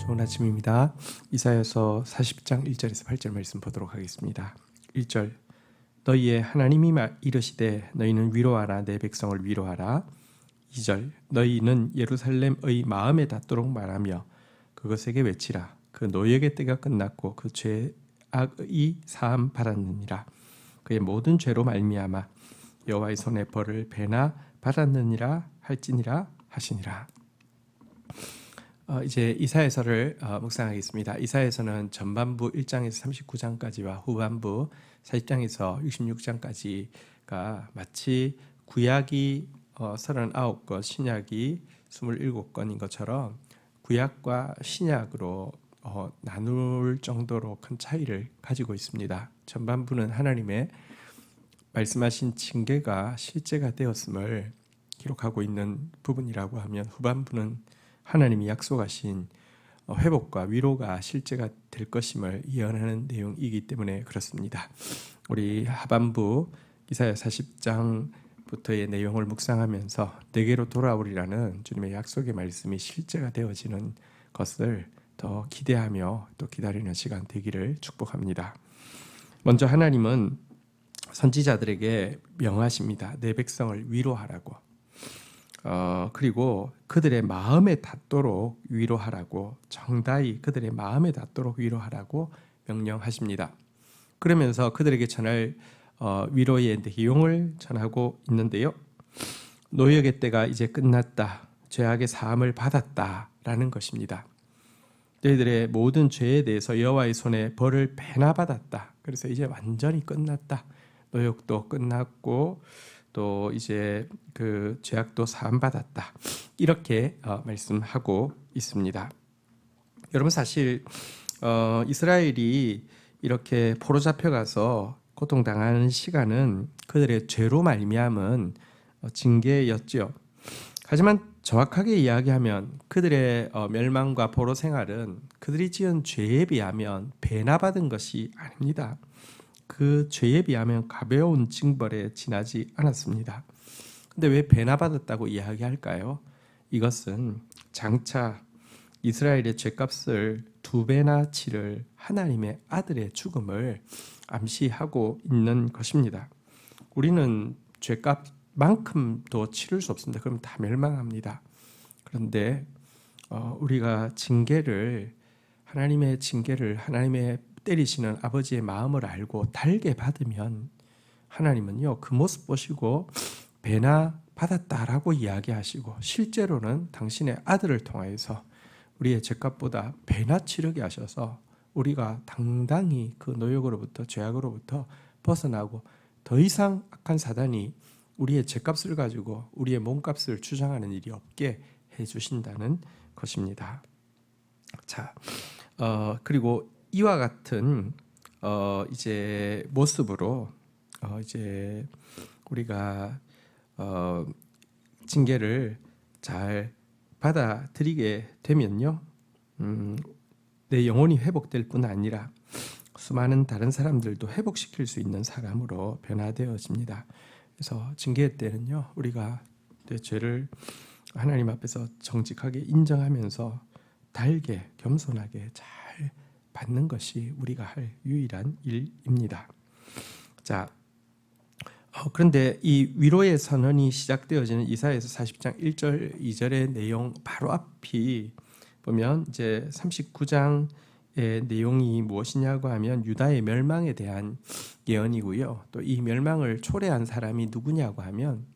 좋은 아침입니다. 이사야서 40장 1절에서 8절 말씀 보도록 하겠습니다. 1절 너희의 하나님이 이르시되 너희는 위로하라 내 백성을 위로하라. 2절 너희는 예루살렘의 마음에 닿도록 말하며 그것에게 외치라. 그 노역의 때가 끝났고 그 죄악의 사함 받았느니라. 그의 모든 죄로 말미암아 여호와의 손에 벌을 배나 받았느니라 할지니라 하시니라. 이제 이사야서를 묵상하겠습니다. 이사야서는 전반부 1장에서 39장까지와 후반부 40장에서 66장까지가 마치 구약이 39권, 신약이 27권인 것처럼 구약과 신약으로 나눌 정도로 큰 차이를 가지고 있습니다. 전반부는 하나님의 말씀하신 징계가 실제가 되었음을 기록하고 있는 부분이라고 하면, 후반부는 하나님이 약속하신 회복과 위로가 실제가 될 것임을 예언하는 내용이기 때문에 그렇습니다. 우리 하반부 이사야 40장부터의 내용을 묵상하면서 내게로 돌아오리라는 주님의 약속의 말씀이 실제가 되어지는 것을 더 기대하며 또 기다리는 시간 되기를 축복합니다. 먼저 하나님은 선지자들에게 명하십니다. 내 백성을 위로하라고. 그리고 그들의 마음에 닿도록 위로하라고, 정다이 그들의 마음에 닿도록 위로하라고 명령하십니다. 그러면서 그들에게 전할 위로의 내용을 전하고 있는데요. 노역의 때가 이제 끝났다. 죄악의 사함을 받았다라는 것입니다. 너희들의 모든 죄에 대해서 여호와의 손에 벌을 배나 받았다. 그래서 이제 완전히 끝났다. 노역도 끝났고 또 이제 그 죄악도 사함 받았다. 이렇게 말씀하고 있습니다. 여러분, 사실 이스라엘이 이렇게 포로 잡혀가서 고통당하는 시간은 그들의 죄로 말미암은 징계였지요. 하지만 정확하게 이야기하면 그들의 멸망과 포로 생활은 그들이 지은 죄에 비하면 배나 받은 것이 아닙니다. 그 죄에 비하면 가벼운 징벌에 지나지 않았습니다. 근데 왜 배나 받았다고 이야기할까요? 이것은 장차 이스라엘의 죄값을 2배나 치를 하나님의 아들의 죽음을 암시하고 있는 것입니다. 우리는 죄값만큼도 치를 수 없습니다. 그럼 다 멸망합니다. 그런데 우리가 하나님의 징계를, 하나님의 때리시는 아버지의 마음을 알고 달게 받으면 하나님은요, 그 모습 보시고 배나 받았다라고 이야기하시고, 실제로는 당신의 아들을 통하여서 우리의 죄값보다 배나 치르게 하셔서 우리가 당당히 그 노역으로부터, 죄악으로부터 벗어나고 더 이상 악한 사단이 우리의 죄값을 가지고 우리의 몸값을 주장하는 일이 없게 해주신다는 것입니다. 자, 그리고 이와 같은 이제 모습으로 이제 우리가 징계를 잘 받아들이게 되면요, 내 영혼이 회복될 뿐 아니라 수많은 다른 사람들도 회복시킬 수 있는 사람으로 변화되어집니다. 그래서 징계 때는요, 우리가 내 죄를 하나님 앞에서 정직하게 인정하면서 달게, 겸손하게 잘 받는 것이 우리가 할 유일한 일입니다. 자, 그런데 이 위로의 선언이 시작되어지는 이사야서 40장 1절 2절의 내용 바로 앞이 보면 이제 39장의 내용이 무엇이냐고 하면 유다의 멸망에 대한 예언이고요. 또 이 멸망을 초래한 사람이 누구냐고 하면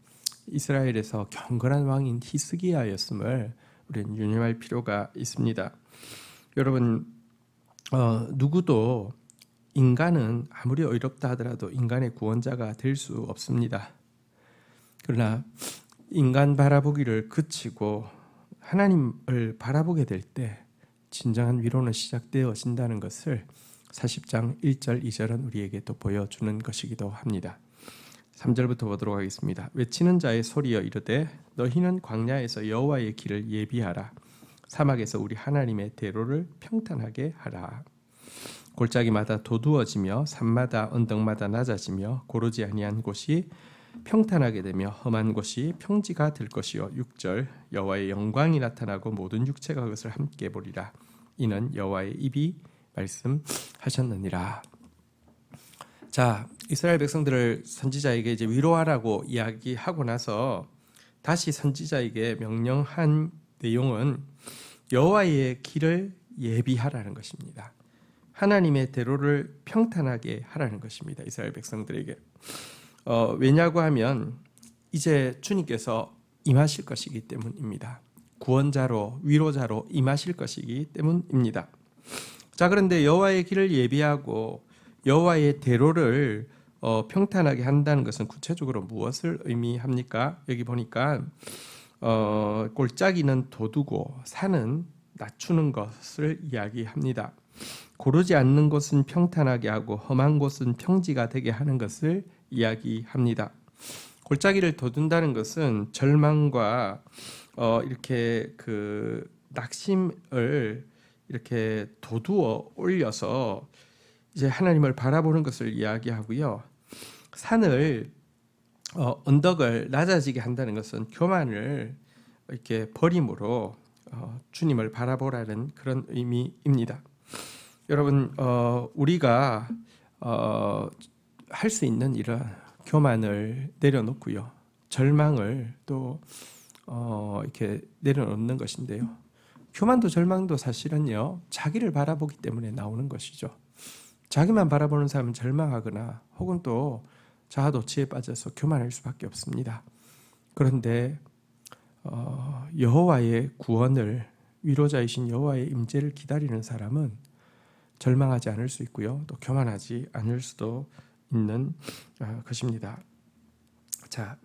이스라엘에서 경건한 왕인 히스기야였음을 우리는 유념할 필요가 있습니다. 여러분, 누구도 인간은 아무리 어렵다 하더라도 인간의 구원자가 될 수 없습니다. 그러나 인간 바라보기를 그치고 하나님을 바라보게 될 때 진정한 위로는 시작되어진다는 것을 40장 1절 2절은 우리에게 또 보여주는 것이기도 합니다. 3절부터 보도록 하겠습니다. 외치는 자의 소리여 이르되 너희는 광야에서 여호와의 길을 예비하라. 사막에서 우리 하나님의 대로를 평탄하게 하라. 골짜기마다 도두어지며 산마다 언덕마다 낮아지며 고르지 아니한 곳이 평탄하게 되며 험한 곳이 평지가 될 것이요. 6절 여호와의 영광이 나타나고 모든 육체가 그것을 함께 보리라. 이는 여호와의 입이 말씀하셨느니라. 자, 이스라엘 백성들을 선지자에게 이제 위로하라고 이야기하고 나서 다시 선지자에게 명령한 내용은 여호와의 길을 예비하라는 것입니다. 하나님의 대로를 평탄하게 하라는 것입니다. 이스라엘 백성들에게. 왜냐고 하면 이제 주님께서 임하실 것이기 때문입니다. 구원자로 위로자로 임하실 것이기 때문입니다. 자, 그런데 여호와의 길을 예비하고 여호와의 대로를 평탄하게 한다는 것은 구체적으로 무엇을 의미합니까? 여기 보니까 골짜기는 돋우고 산은 낮추는 것을 이야기합니다. 고르지 않는 곳은 평탄하게 하고 험한 곳은 평지가 되게 하는 것을 이야기합니다. 골짜기를 돋운다는 것은 절망과 이렇게 그 낙심을 이렇게 돋우어 올려서 이제 하나님을 바라보는 것을 이야기하고요. 산을 언덕을 낮아지게 한다는 것은 교만을 이렇게 버림으로 주님을 바라보라는 그런 의미입니다. 여러분, 우리가 할 수 있는 일은 교만을 내려놓고요, 절망을 또 이렇게 내려놓는 것인데요. 교만도 절망도 사실은요, 자기를 바라보기 때문에 나오는 것이죠. 자기만 바라보는 사람은 절망하거나 혹은 또 자아도취에 빠져서 교만할 수밖에 없습니다. 그런데 여호와의 구원을, 위로자이신 여호와의 임재를 기다리는 사람은 절망하지 않을 수 있고요, 또 교만하지 않을 수도 있는 것입니다. 자,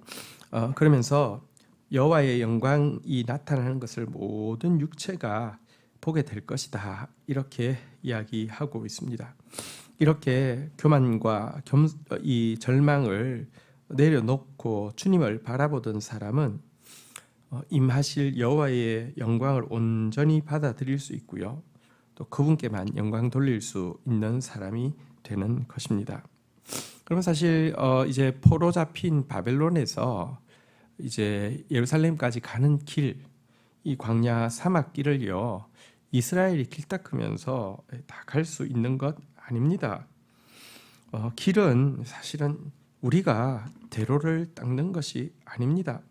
그러면서 여호와의 영광이 나타나는 것을 모든 육체가 보게 될 것이다, 이렇게 이야기하고 있습니다. 이렇게 교만과 이 절망을 내려놓고 주님을 바라보던 사람은 임하실 여호와의 영광을 온전히 받아들일 수 있고요, 또 그분께만 영광 돌릴 수 있는 사람이 되는 것입니다. 그러면 사실 이제 포로 잡힌 바벨론에서 이제 예루살렘까지 가는 길, 이 광야 사막 길을요, 이스라엘이 길 닦으면서 다 갈 수 있는 것 아닙니다. 길은 사실은 우리가 대로를 닦는 것이 아닙니다.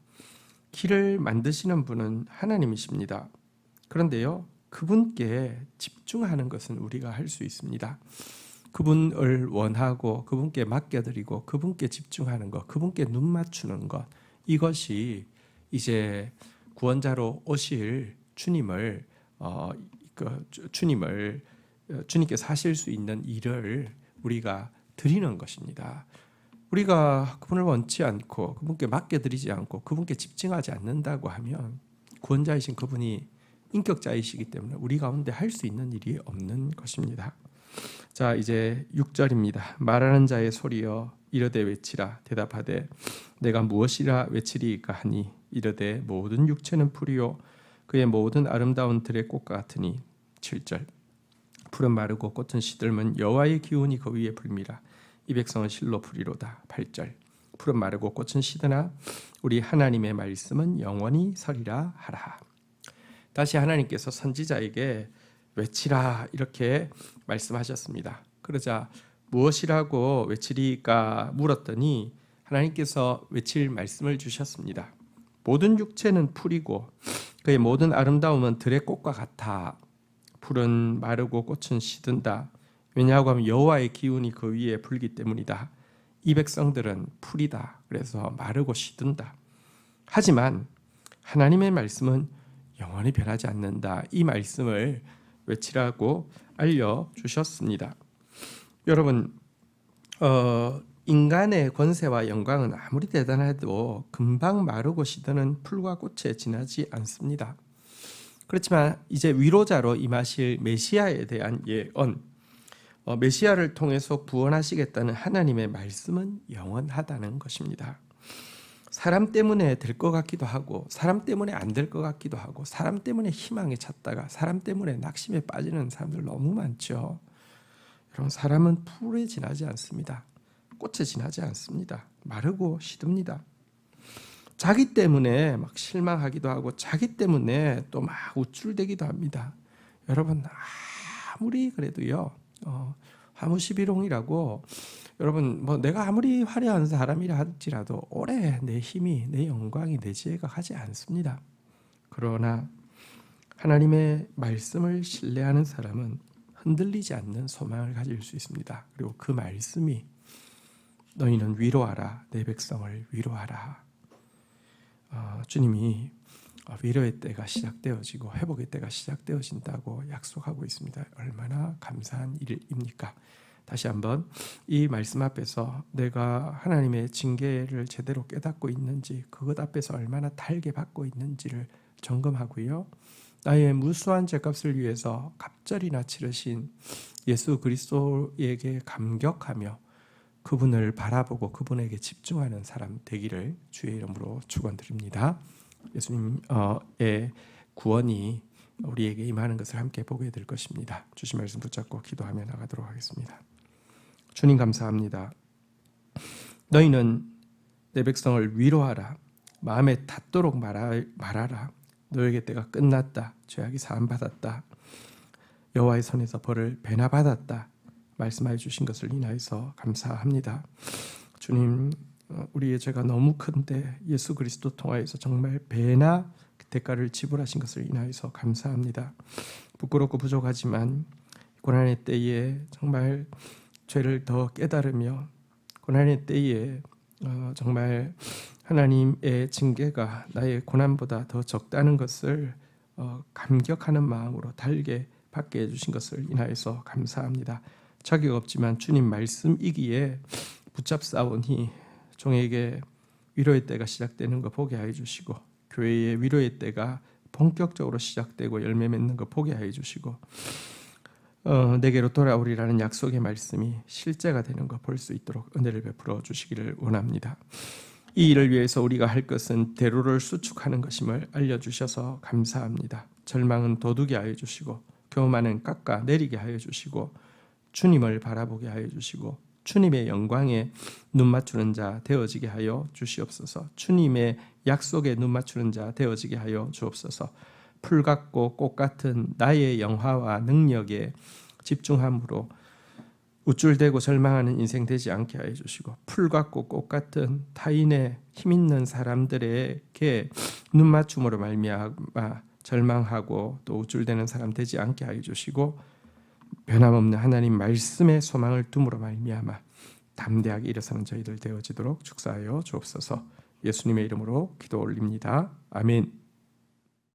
길을 만드시는 분은 하나님이십니다. 그런데요, 그분께 집중하는 것은 우리가 할 수 있습니다. 그분을 원하고 그분께 맡겨드리고 그분께 집중하는 것, 그분께 눈 맞추는 것, 이것이 이제 구원자로 오실 주님을 주님께서 하실 수 있는 일을 우리가 드리는 것입니다. 우리가 그분을 원치 않고 그분께 맡겨드리지 않고 그분께 집중하지 않는다고 하면 구원자이신 그분이 인격자이시기 때문에 우리 가운데 할 수 있는 일이 없는 것입니다. 자, 이제 6절입니다. 말하는 자의 소리여 이르되 외치라. 대답하되 내가 무엇이라 외치리이까 하니 이르되 모든 육체는 풀이요 그의 모든 아름다운 들의 꽃과 같으니. 7절 풀은 마르고 꽃은 시들면 여호와의 기운이 그 위에 불미라. 이 백성은 실로 풀이로다. 8절 풀은 마르고 꽃은 시드나 우리 하나님의 말씀은 영원히 서리라 하라. 다시 하나님께서 선지자에게 외치라, 이렇게 말씀하셨습니다. 그러자 무엇이라고 외치리까 물었더니 하나님께서 외칠 말씀을 주셨습니다. 모든 육체는 풀이고 그의 모든 아름다움은 들의 꽃과 같아. 풀은 마르고 꽃은 시든다. 왜냐하고 하면 여호와의 기운이 그 위에 불기 때문이다. 이 백성들은 풀이다. 그래서 마르고 시든다. 하지만 하나님의 말씀은 영원히 변하지 않는다. 이 말씀을 외치라고 알려주셨습니다. 여러분, 인간의 권세와 영광은 아무리 대단해도 금방 마르고 시드는 풀과 꽃에 지나지 않습니다. 그렇지만 이제 위로자로 임하실 메시아에 대한 예언, 메시아를 통해서 구원하시겠다는 하나님의 말씀은 영원하다는 것입니다. 사람 때문에 될 것 같기도 하고 사람 때문에 안 될 것 같기도 하고 사람 때문에 희망에 찾다가 사람 때문에 낙심에 빠지는 사람들 너무 많죠. 여러분, 사람은 풀에 지나지 않습니다. 꽃에 지나지 않습니다. 마르고 시듭니다. 자기 때문에 막 실망하기도 하고 자기 때문에 또 막 우쭐대기도 합니다. 여러분 아무리 그래도요 화무시비롱이라고 여러분 뭐 내가 아무리 화려한 사람이라 할지라도 오래 내 힘이 내 영광이 내 지혜가 가지 않습니다. 그러나 하나님의 말씀을 신뢰하는 사람은 흔들리지 않는 소망을 가질 수 있습니다. 그리고 그 말씀이 너희는 위로하라 내 백성을 위로하라. 주님이 위로의 때가 시작되어지고 회복의 때가 시작되어진다고 약속하고 있습니다. 얼마나 감사한 일입니까? 다시 한번 이 말씀 앞에서 내가 하나님의 징계를 제대로 깨닫고 있는지 그것 앞에서 얼마나 달게 받고 있는지를 점검하고요. 나의 무수한 죄값을 위해서 갑절이나 치르신 예수 그리스도에게 감격하며 그분을 바라보고 그분에게 집중하는 사람 되기를 주의 이름으로 축원드립니다. 예수님의 구원이 우리에게 임하는 것을 함께 보게 될 것입니다. 주신 말씀 붙잡고 기도하며 나가도록 하겠습니다. 주님 감사합니다. 너희는 내 백성을 위로하라. 마음에 닿도록 말하라. 너에게 때가 끝났다. 죄악이 사함받았다. 여호와의 손에서 벌을 배나 받았다. 말씀하여 주신 것을 인하여서 감사합니다. 주님, 우리의 죄가 너무 큰데 예수 그리스도 통하여서 정말 배나 대가를 지불하신 것을 인하여서 감사합니다. 부끄럽고 부족하지만 고난의 때에 정말 죄를 더 깨달으며 고난의 때에 정말 하나님의 징계가 나의 고난보다 더 적다는 것을 감격하는 마음으로 달게 받게 해주신 것을 인하여서 감사합니다. 자격 없지만 주님 말씀이기에 붙잡사오니 종에게 위로의 때가 시작되는 거 보게 하여 주시고 교회의 위로의 때가 본격적으로 시작되고 열매 맺는 거 보게 하여 주시고 내게로 돌아오리라는 약속의 말씀이 실제가 되는 거 볼 수 있도록 은혜를 베풀어 주시기를 원합니다. 이 일을 위해서 우리가 할 것은 대로를 수축하는 것임을 알려주셔서 감사합니다. 절망은 도두게 하여 주시고 교만은 깎아 내리게 하여 주시고 주님을 바라보게 하여 주시고 주님의 영광에 눈 맞추는 자 되어지게 하여 주시옵소서. 주님의 약속에 눈 맞추는 자 되어지게 하여 주옵소서. 풀 같고 꽃 같은 나의 영화와 능력에 집중함으로 우쭐대고 절망하는 인생 되지 않게 하여 주시고 풀 같고 꽃 같은 타인의 힘 있는 사람들에게 눈 맞춤으로 말미암아 절망하고 또 우쭐대는 사람 되지 않게 하여 주시고 변함없는 하나님 말씀의 소망을 둠으로 말미암아 담대하게 일어서는 저희들 되어지도록 축사하여 주옵소서. 예수님의 이름으로 기도 올립니다. 아멘.